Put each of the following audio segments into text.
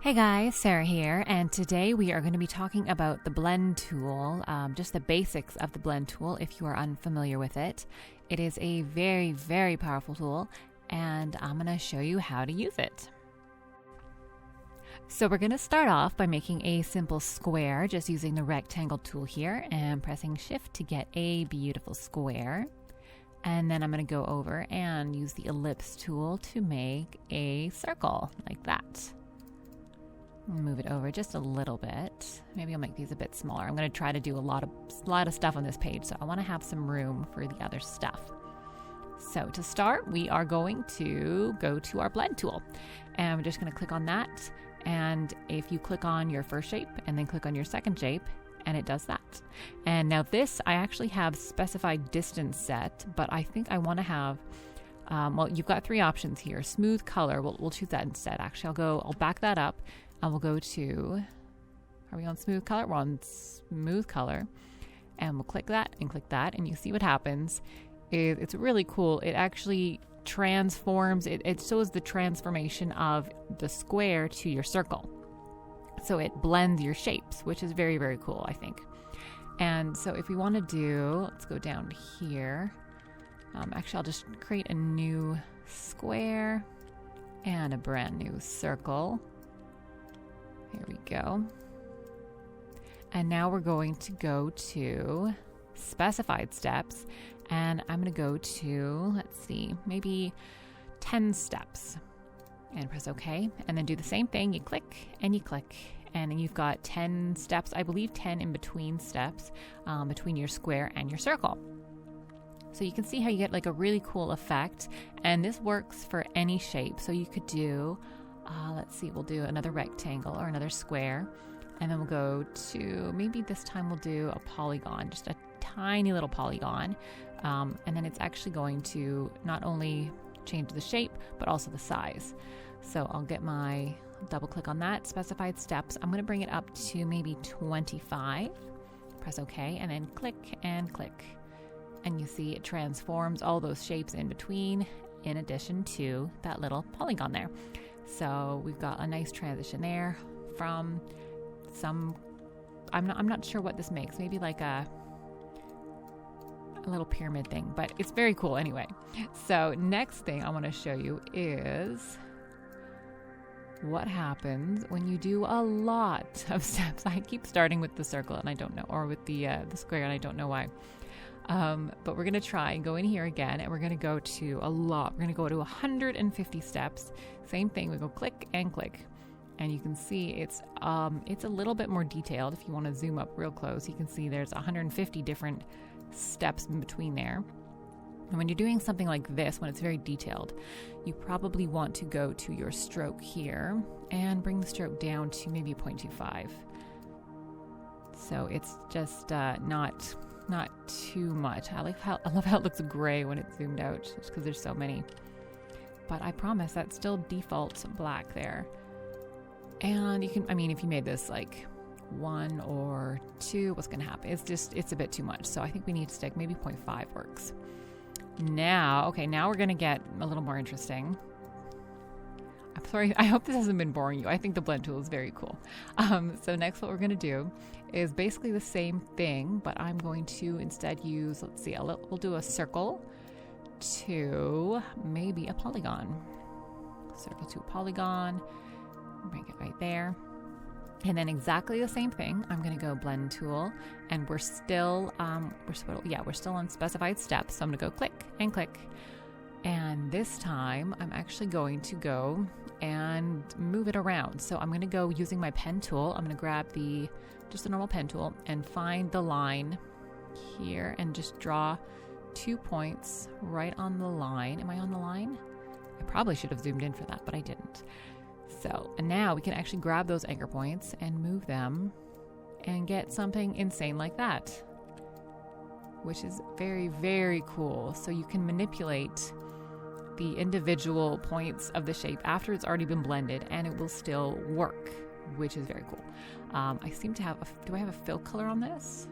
Hey guys, Sarah here, and today we are going to be talking about the blend tool, just the basics of the blend tool if you are unfamiliar with it. It is a very, very powerful tool, and I'm going to show you how to use it. So we're going to start off by making a simple square, just using the rectangle tool here and pressing Shift to get a beautiful square. And then I'm going to go over and use the ellipse tool to make a circle like that. Move it over just a little bit. Maybe I'll make these a bit smaller. I'm going to try to do a lot of stuff on this page, so I want to have some room for the other stuff. So to start, we are going to go to our blend tool, and we're just going to click on that. And if you click on your first shape and then click on your second shape, and it does that. And now this, I actually have specified distance set, but I think I want to have well, you've got three options here. Smooth color, we'll choose that instead. Actually, I'll back that up. I will go to, are we on smooth color? We're on smooth color, and we'll click that, and you see what happens. It's really cool. It actually transforms, it shows the transformation of the square to your circle. So it blends your shapes, which is very, very cool, I think. And so if we want to do, let's go down here. Actually, I'll just create a new square and a brand new circle. Here we go. And now we're going to go to specified steps, and I'm going to go to, let's see, maybe 10 steps, and press OK, and then do the same thing. You click and you click, and then you've got 10 steps, I believe 10 in between steps between your square and your circle. So you can see how you get like a really cool effect, and this works for any shape. So you could do, let's see, we'll do another rectangle or another square, and then we'll go to, maybe this time we'll do a polygon, just a tiny little polygon, and then it's actually going to not only change the shape, but also the size. So I'll get my, double click on that, specified steps. I'm going to bring it up to maybe 25, press OK, and then click and click. And you see it transforms all those shapes in between, in addition to that little polygon there. So we've got a nice transition there from some, I'm not sure what this makes, maybe like a little pyramid thing, but it's very cool anyway. So next thing I want to show you is what happens when you do a lot of steps. I keep starting with the circle and I don't know, or with the square, and I don't know why. But we're going to try and go in here again, and we're going to go to a lot. We're going to go to 150 steps. Same thing. We go click and click, and you can see it's a little bit more detailed. If you want to zoom up real close, you can see there's 150 different steps in between there. And when you're doing something like this, when it's very detailed, you probably want to go to your stroke here and bring the stroke down to maybe 0.25. So it's just not too much. I love how it looks gray when it's zoomed out, just because there's so many. But I promise that's still default black there. And you can, I mean, if you made this like 1 or 2, what's going to happen? It's a bit too much. So I think we need to stick, maybe 0.5 works. Now we're going to get a little more interesting. I'm sorry, I hope this hasn't been boring you. I think the blend tool is very cool. So next what we're going to do is basically the same thing, but I'm going to instead use, let's see, we'll do a circle to maybe a polygon. Circle to a polygon, bring it right there. And then exactly the same thing, I'm going to go blend tool, and we're still on specified steps. So I'm going to go click and click. And this time I'm actually going to go and move it around. So I'm going to go using my pen tool. I'm going to grab just a normal pen tool and find the line here and just draw 2 points right on the line. Am I on the line? I probably should have zoomed in for that, but I didn't. So, and now we can actually grab those anchor points and move them and get something insane like that, which is very, very cool. So you can manipulate the individual points of the shape after it's already been blended, and it will still work, which is very cool. I seem to have, do I have a fill color on this?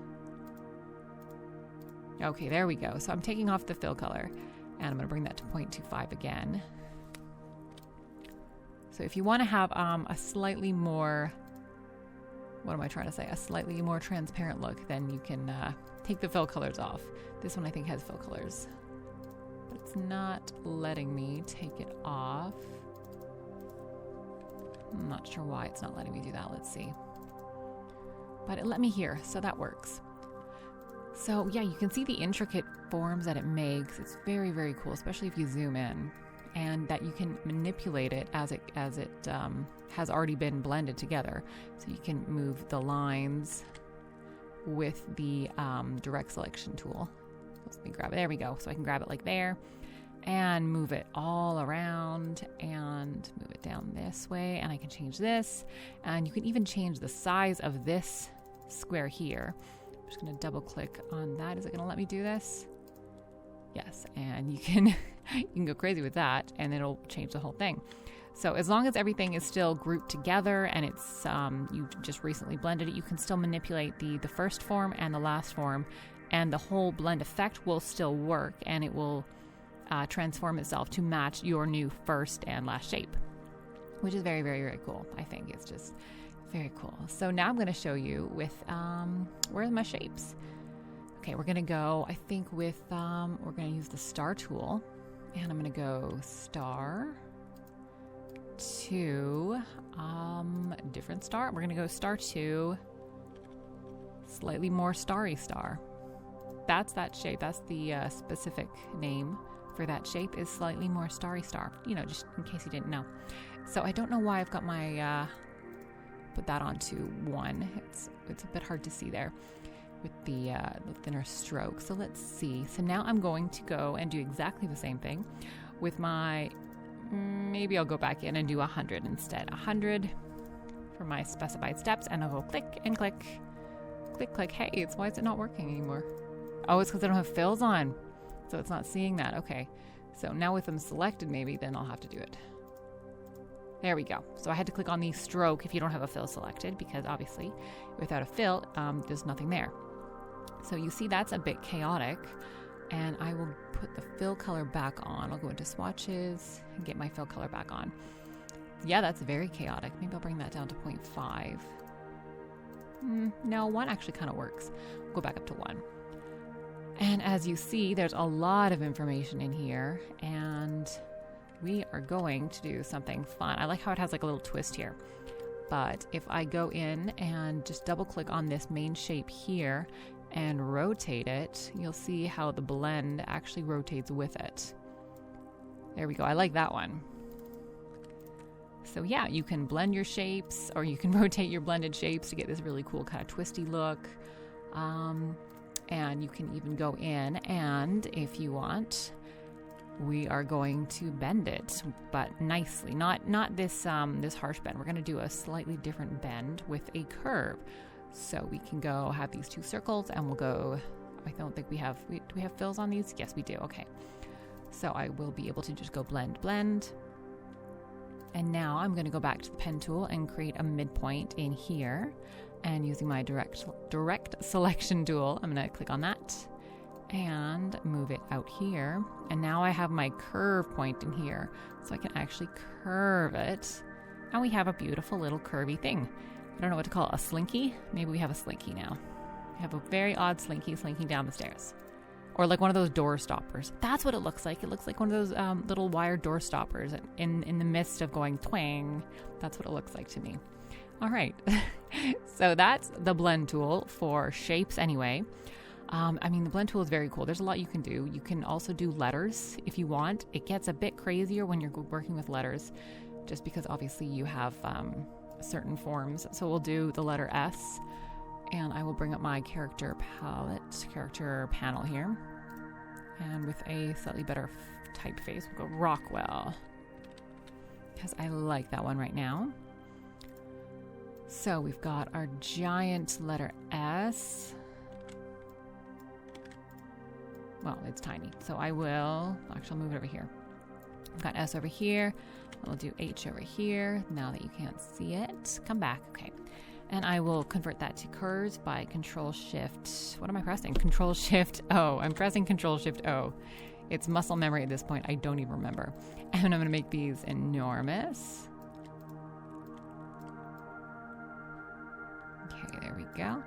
Okay, there we go. So I'm taking off the fill color, and I'm going to bring that to 0.25 again. So if you want to have a slightly more, what am I trying to say? A slightly more transparent look, then you can take the fill colors off. This one I think has fill colors, but it's not letting me take it off. I'm not sure why it's not letting me do that. Let's see. But it let me here, so that works. So yeah, you can see the intricate forms that it makes. It's very, very cool, especially if you zoom in, and that you can manipulate it as it has already been blended together. So you can move the lines with the direct selection tool. Let me grab it. There we go. So I can grab it like there and move it all around and move it down this way. And I can change this. And you can even change the size of this square here. I'm just going to double click on that. Is it going to let me do this? Yes. And you can go crazy with that and it'll change the whole thing. So as long as everything is still grouped together and it's you just recently blended it, you can still manipulate the first form and the last form, and the whole blend effect will still work, and it will transform itself to match your new first and last shape, which is very, very, very cool. I think it's just very cool. So now I'm going to show you with where are my shapes. Okay, we're going to go, I think with we're going to use the star tool, and I'm going to go star to different star. We're going to go star to slightly more starry star. That's that shape. That's the specific name for that shape, is slightly more starry star. You know, just in case you didn't know. So I don't know why I've got my put that onto 1. It's a bit hard to see there with the thinner stroke. So let's see. So now I'm going to go and do exactly the same thing with my. Maybe I'll go back in and do 100 instead. 100 for my specified steps, and I'll go click and click, click, click. Hey, why is it not working anymore? Oh, it's because I don't have fills on, so it's not seeing that. Okay, so now with them selected, maybe then I'll have to do it. There we go. So I had to click on the stroke if you don't have a fill selected, because obviously without a fill, there's nothing there. So you see that's a bit chaotic. And I will put the fill color back on. I'll go into swatches and get my fill color back on. Yeah, that's very chaotic. Maybe I'll bring that down to 0.5. No, 1 actually kind of works. We'll go back up to 1. And as you see, there's a lot of information in here. And we are going to do something fun. I like how it has like a little twist here. But if I go in and just double click on this main shape here, and rotate it, you'll see how the blend actually rotates with it. There we go. I like that one. So yeah, you can blend your shapes, or you can rotate your blended shapes to get this really cool kind of twisty look. And you can even go in, and if you want, we are going to bend it, but nicely. Not this this harsh bend. We're going to do a slightly different bend with a curve. So we can go have these 2 circles, and we'll go, I don't think we have, do we have fills on these? Yes, we do. Okay. So I will be able to just go blend, blend. And now I'm going to go back to the pen tool and create a midpoint in here, and using my direct selection tool, I'm going to click on that and move it out here. And now I have my curve point in here, so I can actually curve it. And we have a beautiful little curvy thing. I don't know what to call it, a slinky? Maybe we have a slinky now. We have a very odd slinky slinking down the stairs. Or like one of those door stoppers. That's what it looks like. It looks like one of those little wire door stoppers in the midst of going twang. That's what it looks like to me. All right. So that's the blend tool for shapes anyway. I mean, the blend tool is very cool. There's a lot you can do. You can also do letters if you want. It gets a bit crazier when you're working with letters, just because obviously you have certain forms. So we'll do the letter S, and I will bring up my character panel here, and with a slightly better typeface, we'll go Rockwell, because I like that one right now. So we've got our giant letter S. Well, it's tiny, so I'll move it over here. I've got S over here. I'll do H over here. Now that you can't see it, come back. Okay. And I will convert that to curves by Control-Shift. What am I pressing? Control-Shift-O. I'm pressing Control-Shift-O. It's muscle memory at this point. I don't even remember. And I'm going to make these enormous. go.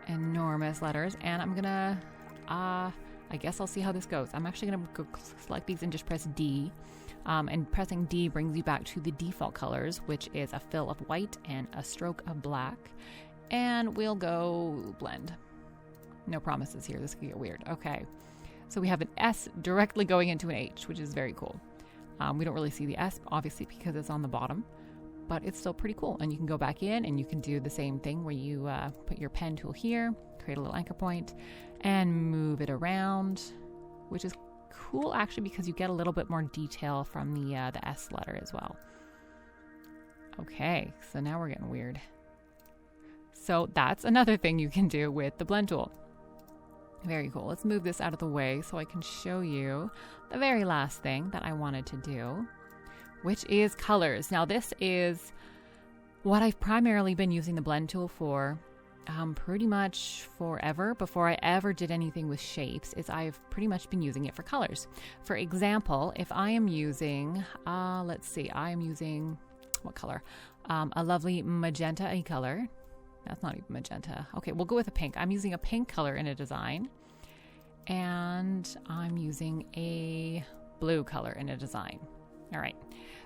Enormous letters. And I'm gonna, I guess I'll see how this goes. I'm actually gonna go select these and just press D. And pressing D brings you back to the default colors, which is a fill of white and a stroke of black. And we'll go blend. No promises here. This could get weird. Okay. So we have an S directly going into an H, which is very cool. We don't really see the S, obviously, because it's on the bottom, but it's still pretty cool. And you can go back in and you can do the same thing where you put your pen tool here, create a little anchor point, and move it around, which is cool actually because you get a little bit more detail from the S letter as well. Okay, so now we're getting weird. So that's another thing you can do with the blend tool. Very cool. Let's move this out of the way so I can show you the very last thing that I wanted to do, which is colors. Now this is what I've primarily been using the blend tool for pretty much forever. Before I ever did anything with shapes, I've pretty much been using it for colors. For example, if I am using, let's see, I am using, what color? A lovely magenta color. That's not even magenta. Okay, we'll go with a pink. I'm using a pink color in a design. And I'm using a blue color in a design. All right.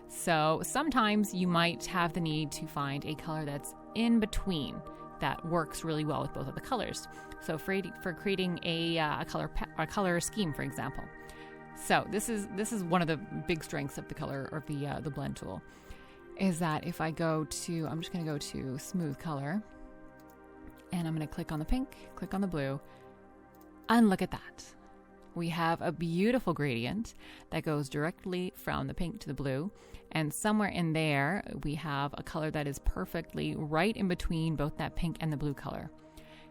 So sometimes you might have the need to find a color that's in between that works really well with both of the colors. So for creating a color scheme, for example. So this is one of the big strengths of the color or the blend tool, is that if I go to, I'm just going to go to smooth color. And I'm going to click on the pink, click on the blue, and look at that. We have a beautiful gradient that goes directly from the pink to the blue. And somewhere in there, we have a color that is perfectly right in between both that pink and the blue color.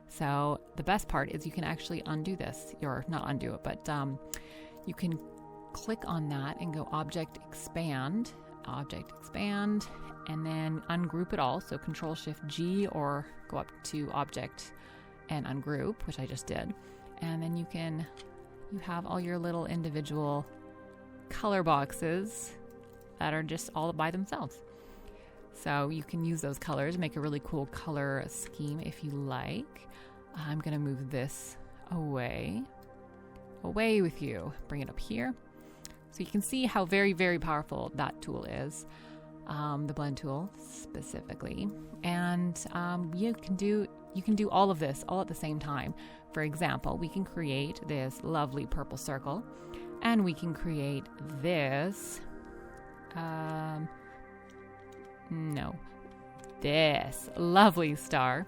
So the best part is you can actually undo this, or not undo it, but you can click on that and go Object Expand, and then ungroup it all. So Control-Shift-G, or go up to Object and Ungroup, which I just did. And then you have all your little individual color boxes that are just all by themselves. So you can use those colors, make a really cool color scheme if you like. I'm going to move this away with you. Bring it up here. So you can see how very, very powerful that tool is. The blend tool specifically, and you can do all of this all at the same time. For example, we can create this lovely purple circle, and we can create this this lovely star.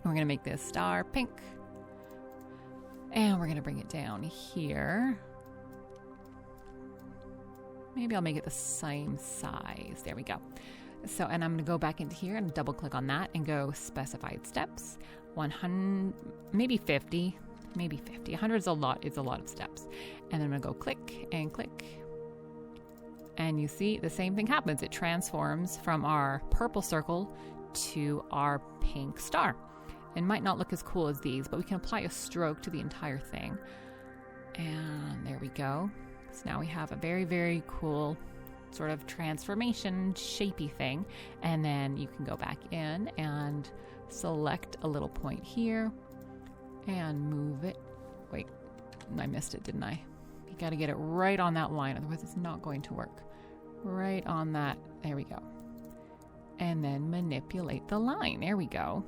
We're going to make this star pink, and we're going to bring it down here. Maybe I'll make it the same size. There we go. So, and I'm going to go back into here and double click on that and go specified steps. 100, maybe 50, 100 is a lot. It's a lot of steps. And then I'm going to go click and click. And you see the same thing happens. It transforms from our purple circle to our pink star. It might not look as cool as these, but we can apply a stroke to the entire thing. And there we go. So now we have a very, very cool sort of transformation shapey thing. And then you can go back in and select a little point here and move it. Wait, I missed it, didn't I? You got to get it right on that line, otherwise it's not going to work. Right on that. There we go. And then manipulate the line. There we go.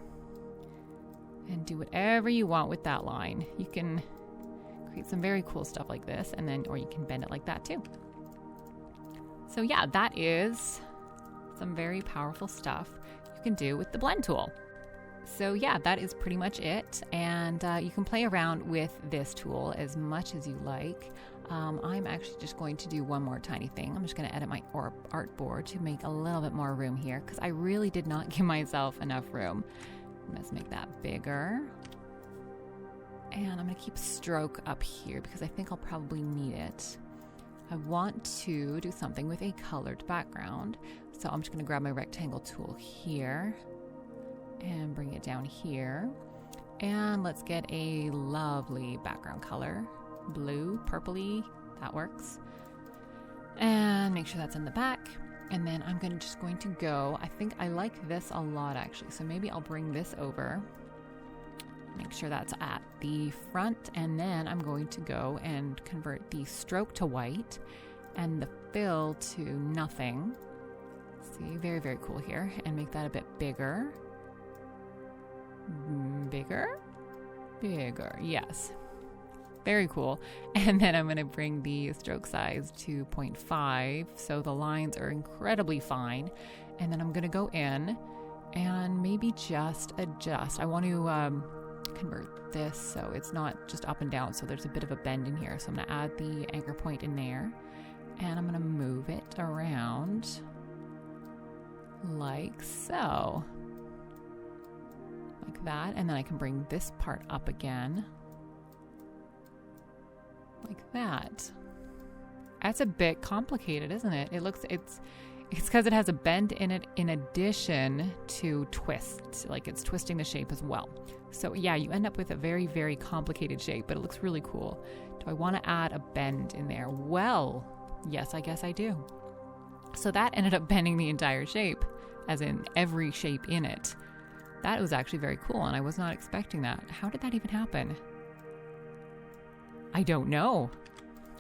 And do whatever you want with that line. You can create some very cool stuff like this, and then, or you can bend it like that too. So yeah, that is some very powerful stuff you can do with the blend tool. So yeah, that is pretty much it. And you can play around with this tool as much as you like. I'm actually just going to do one more tiny thing. I'm just going to edit my artboard to make a little bit more room here, because I really did not give myself enough room. Let's make that bigger. And I'm going to keep stroke up here because I think I'll probably need it. I want to do something with a colored background. So I'm just going to grab my rectangle tool here and bring it down here. And let's get a lovely background color. Blue, purpley, that works. And make sure that's in the back. And then I'm just going to go, I think I like this a lot actually. So maybe I'll bring this over, make sure that's at the front. And then I'm going to go and convert the stroke to white and the fill to nothing. See, very, very cool here. And make that a bit bigger. Bigger? Bigger, yes. Very cool. And then I'm going to bring the stroke size to 0.5 so the lines are incredibly fine. And then I'm going to go in and maybe just adjust. I want to convert this so it's not just up and down, so there's a bit of a bend in here. So I'm going to add the anchor point in there, and I'm going to move it around like so. Like that. And then I can bring this part up again. Like that. That's a bit complicated, isn't it? It's because it has a bend in it in addition to twist. Like it's twisting the shape as well. So yeah, you end up with a very, very complicated shape, but it looks really cool. Do I want to add a bend in there? Well, yes, I guess I do. So that ended up bending the entire shape, as in every shape in it. That was actually very cool, and I was not expecting that. How did that even happen? I don't know.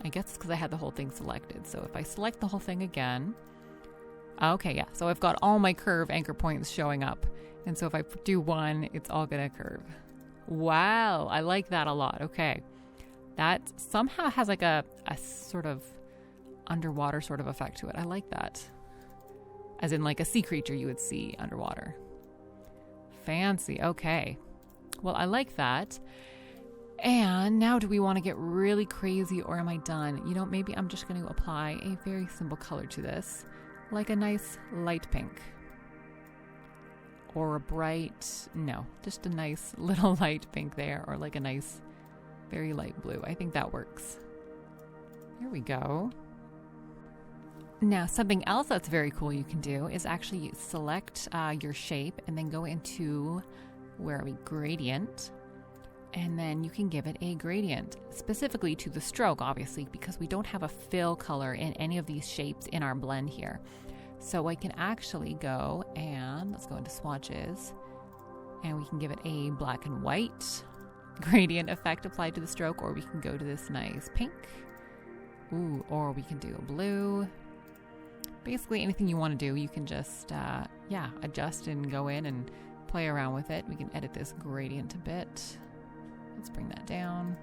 I guess it's because I had the whole thing selected. So if I select the whole thing again, okay, yeah. So I've got all my curve anchor points showing up. And so if I do one, it's all going to curve. Wow, I like that a lot. Okay. That somehow has like a sort of underwater sort of effect to it. I like that. As in like a sea creature you would see underwater. Fancy. Okay. Well, I like that. And now do we want to get really crazy, or am I done? You know, maybe I'm just going to apply a very simple color to this, like a nice light pink. Or a bright, no, just a nice little light pink there, or like a nice, very light blue. I think that works. Here we go. Now, something else that's very cool you can do is actually select your shape and then go into, where are we, gradient. And then you can give it a gradient, specifically to the stroke, obviously, because we don't have a fill color in any of these shapes in our blend here. So I can actually go and let's go into swatches, and we can give it a black and white gradient effect applied to the stroke, or we can go to this nice pink. Ooh, or we can do a blue. Basically anything you want to do, you can just, adjust and go in and play around with it. We can edit this gradient a bit. Let's bring that down.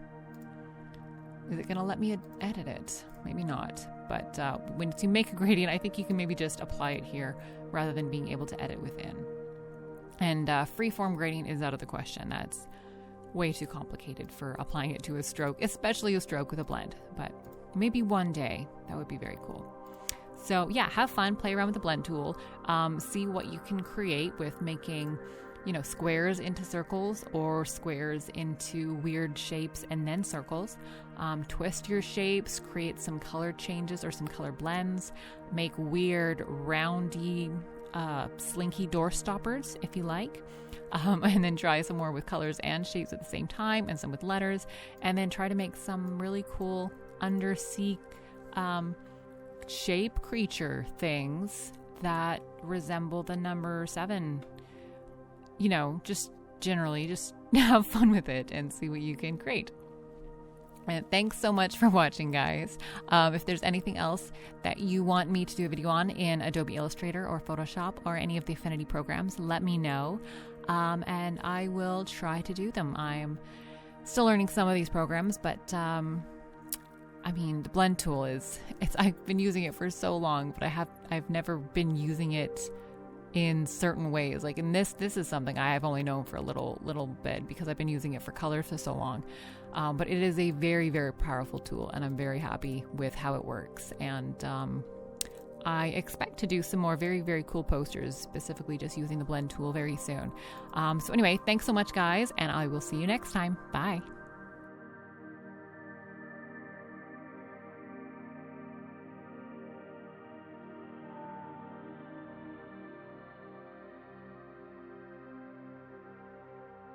Is it going to let me edit it? Maybe not. But when you make a gradient, I think you can maybe just apply it here rather than being able to edit within. And freeform gradient is out of the question. That's way too complicated for applying it to a stroke, especially a stroke with a blend. But maybe one day that would be very cool. So yeah, have fun, play around with the blend tool, see what you can create with making, squares into circles or squares into weird shapes and then circles. Twist your shapes, create some color changes or some color blends, make weird roundy, slinky door stoppers if you like. And then try some more with colors and shapes at the same time, and some with letters, and then try to make some really cool undersea shape creature things that resemble the number 7. Just generally just have fun with it and see what you can create. And thanks so much for watching, guys. If there's anything else that you want me to do a video on in Adobe Illustrator or Photoshop or any of the Affinity programs, let me know. And I will try to do them. I'm still learning some of these programs, but the blend tool I've been using it for so long, but I've never been using it in certain ways. Like in this is something I have only known for a little bit because I've been using it for color for so long. But it is a very, very powerful tool, and I'm very happy with how it works. And I expect to do some more very, very cool posters, specifically just using the blend tool very soon. So anyway, thanks so much, guys, and I will see you next time. Bye.